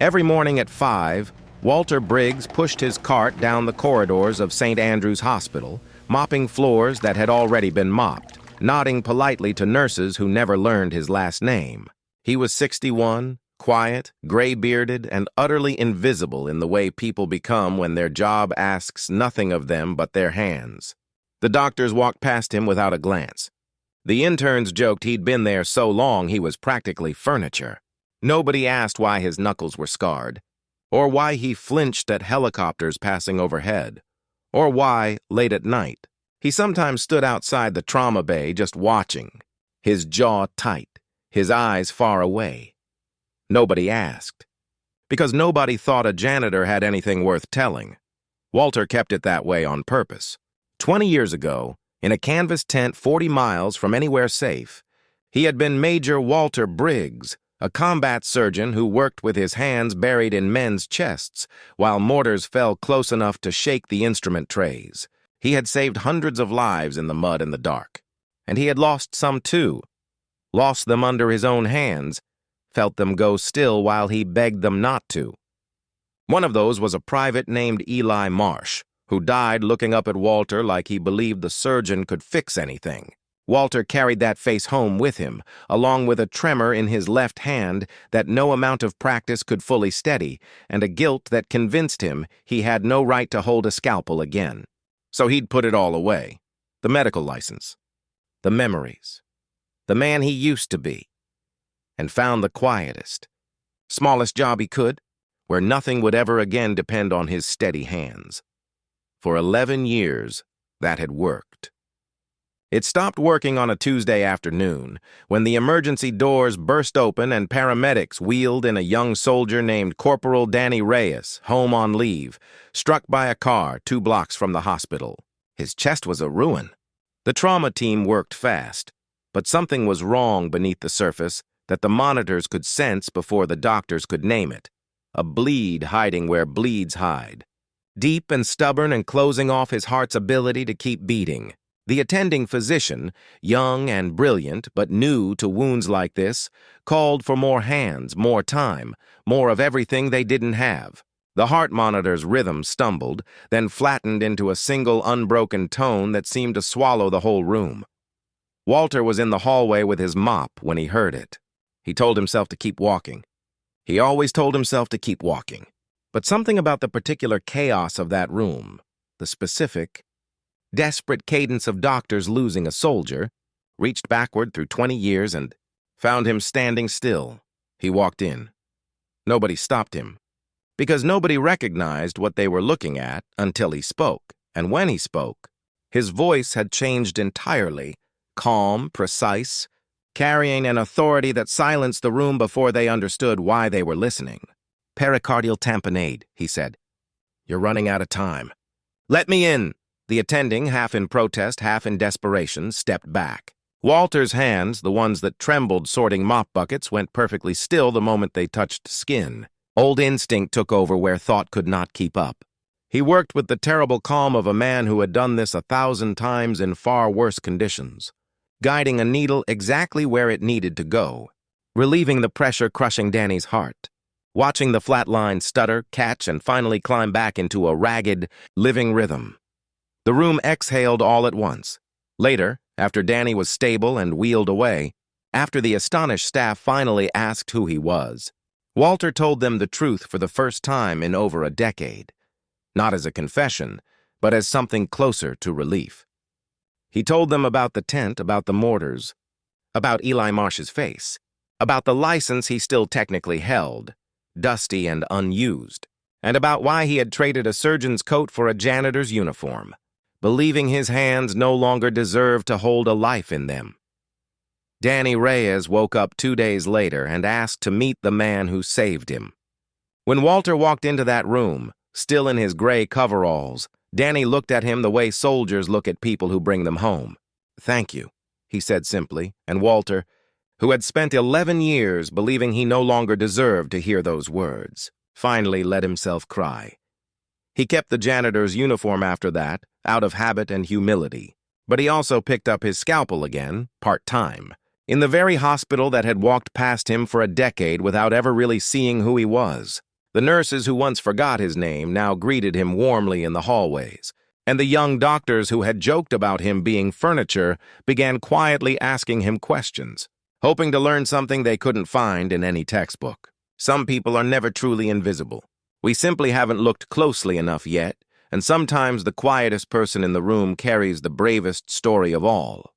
Every morning at 5, Walter Briggs pushed his cart down the corridors of St. Andrew's Hospital, mopping floors that had already been mopped, nodding politely to nurses who never learned his last name. He was 61, quiet, gray-bearded, and utterly invisible in the way people become when their job asks nothing of them but their hands. The doctors walked past him without a glance. The interns joked he'd been there so long he was practically furniture. Nobody asked why his knuckles were scarred, or why he flinched at helicopters passing overhead, or why, late at night, he sometimes stood outside the trauma bay just watching, his jaw tight, his eyes far away. Nobody asked, because nobody thought a janitor had anything worth telling. Walter kept it that way on purpose. 20 years ago, in a canvas tent 40 miles from anywhere safe, he had been Major Walter Briggs, a combat surgeon who worked with his hands buried in men's chests while mortars fell close enough to shake the instrument trays. He had saved hundreds of lives in the mud and the dark. And he had lost some too. Lost them under his own hands, felt them go still while he begged them not to. One of those was a private named Eli Marsh, who died looking up at Walter like he believed the surgeon could fix anything. Walter carried that face home with him, along with a tremor in his left hand that no amount of practice could fully steady, and a guilt that convinced him he had no right to hold a scalpel again. So he'd put it all away. The medical license, the memories, the man he used to be, and found the quietest, smallest job he could, where nothing would ever again depend on his steady hands. For 11 years, that had worked. It stopped working on a Tuesday afternoon when the emergency doors burst open and paramedics wheeled in a young soldier named Corporal Danny Reyes, home on leave, struck by a car 2 blocks from the hospital. His chest was a ruin. The trauma team worked fast, but something was wrong beneath the surface that the monitors could sense before the doctors could name it. A bleed hiding where bleeds hide. Deep and stubborn and closing off his heart's ability to keep beating. The attending physician, young and brilliant but new to wounds like this, called for more hands, more time, more of everything they didn't have. The heart monitor's rhythm stumbled, then flattened into a single unbroken tone that seemed to swallow the whole room. Walter was in the hallway with his mop when he heard it. He told himself to keep walking. He always told himself to keep walking. But something about the particular chaos of that room, the specific, desperate cadence of doctors losing a soldier, reached backward through 20 years and found him standing still. He walked in. Nobody stopped him, because nobody recognized what they were looking at until he spoke. And when he spoke, his voice had changed entirely, calm, precise, carrying an authority that silenced the room before they understood why they were listening. "Pericardial tamponade," he said. "You're running out of time." "Let me in." The attending, half in protest, half in desperation, stepped back. Walter's hands, the ones that trembled sorting mop buckets, went perfectly still the moment they touched skin. Old instinct took over where thought could not keep up. He worked with the terrible calm of a man who had done this 1,000 times in far worse conditions, guiding a needle exactly where it needed to go, relieving the pressure crushing Danny's heart, watching the flat line stutter, catch, and finally climb back into a ragged, living rhythm. The room exhaled all at once. Later, after Danny was stable and wheeled away, after the astonished staff finally asked who he was, Walter told them the truth for the first time in over a decade. Not as a confession, but as something closer to relief. He told them about the tent, about the mortars, about Eli Marsh's face, about the license he still technically held, dusty and unused, and about why he had traded a surgeon's coat for a janitor's uniform, believing his hands no longer deserved to hold a life in them. Danny Reyes woke up 2 days later and asked to meet the man who saved him. When Walter walked into that room, still in his gray coveralls, Danny looked at him the way soldiers look at people who bring them home. "Thank you," he said simply, and Walter, who had spent 11 years believing he no longer deserved to hear those words, finally let himself cry. He kept the janitor's uniform after that, out of habit and humility, but he also picked up his scalpel again, part-time, in the very hospital that had walked past him for a decade without ever really seeing who he was. The nurses who once forgot his name now greeted him warmly in the hallways, and the young doctors who had joked about him being furniture began quietly asking him questions, hoping to learn something they couldn't find in any textbook. Some people are never truly invisible. We simply haven't looked closely enough yet, and sometimes the quietest person in the room carries the bravest story of all.